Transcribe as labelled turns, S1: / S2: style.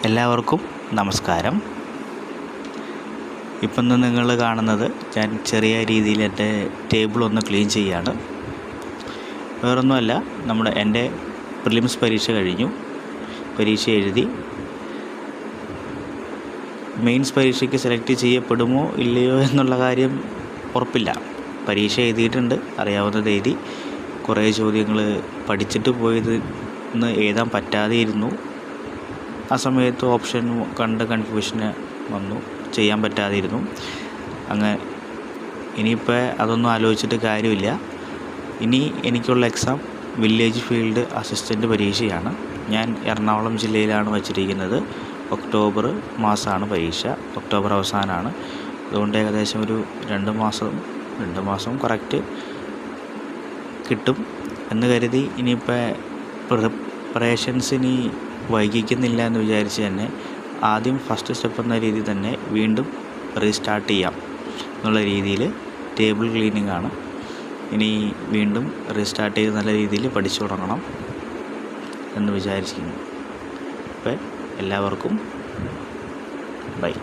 S1: എല്ലാവർക്കും നമസ്കാരം. ഇപ്പം നിങ്ങൾ കാണുന്നത് ഞാൻ ചെറിയ രീതിയിൽ എൻ്റെ ടേബിൾ ഒന്ന് ക്ലീൻ ചെയ്യാണ്. വേറൊന്നുമല്ല, എൻ്റെ പ്രിലിംസ് പരീക്ഷ കഴിഞ്ഞു. പരീക്ഷ എഴുതി. മെയിൻസ് പരീക്ഷയ്ക്ക് സെലക്ട് ചെയ്യപ്പെടുമോ ഇല്ലയോ എന്നുള്ള കാര്യം ഉറപ്പില്ല. പരീക്ഷ എഴുതിയിട്ടുണ്ട്, അറിയാവുന്നത് എഴുതി. കുറേ ചോദ്യങ്ങൾ പഠിച്ചിട്ട് പോയത് എഴുതാൻ പറ്റാതെ ഇരുന്നു. ആ സമയത്ത് ഓപ്ഷൻ കണ്ട് കൺഫ്യൂഷന് വന്നു, ചെയ്യാൻ പറ്റാതെ ഇരുന്നു. ഇനിയിപ്പോൾ അതൊന്നും ആലോചിച്ചിട്ട് കാര്യമില്ല. ഇനി എനിക്കുള്ള എക്സാം വില്ലേജ് ഫീൽഡ് അസിസ്റ്റൻ്റ് പരീക്ഷയാണ്. ഞാൻ എറണാകുളം ജില്ലയിലാണ് വച്ചിരിക്കുന്നത്. ഒക്ടോബർ മാസമാണ് പരീക്ഷ, ഒക്ടോബർ അവസാനമാണ്. അതുകൊണ്ട് ഏകദേശം ഒരു 2 മാസം കറക്റ്റ് കിട്ടും എന്ന് കരുതി ഇനിയിപ്പോൾ പ്രിപ്പറേഷൻസ് ഇനി വൈകിക്കുന്നില്ല എന്ന് വിചാരിച്ച് തന്നെ ആദ്യം ഫസ്റ്റ് സ്റ്റെപ്പ് എന്ന രീതിയിൽ തന്നെ വീണ്ടും റീസ്റ്റാർട്ട് ചെയ്യാം എന്നുള്ള രീതിയിൽ ടേബിൾ ക്ലീനിങ് ആണ്. ഇനി വീണ്ടും റീസ്റ്റാർട്ട് ചെയ്ത് നല്ല രീതിയിൽ പഠിച്ചു തുടങ്ങണം എന്ന് വിചാരിച്ചിരിക്കുന്നു. അപ്പോൾ എല്ലാവർക്കും ബൈ.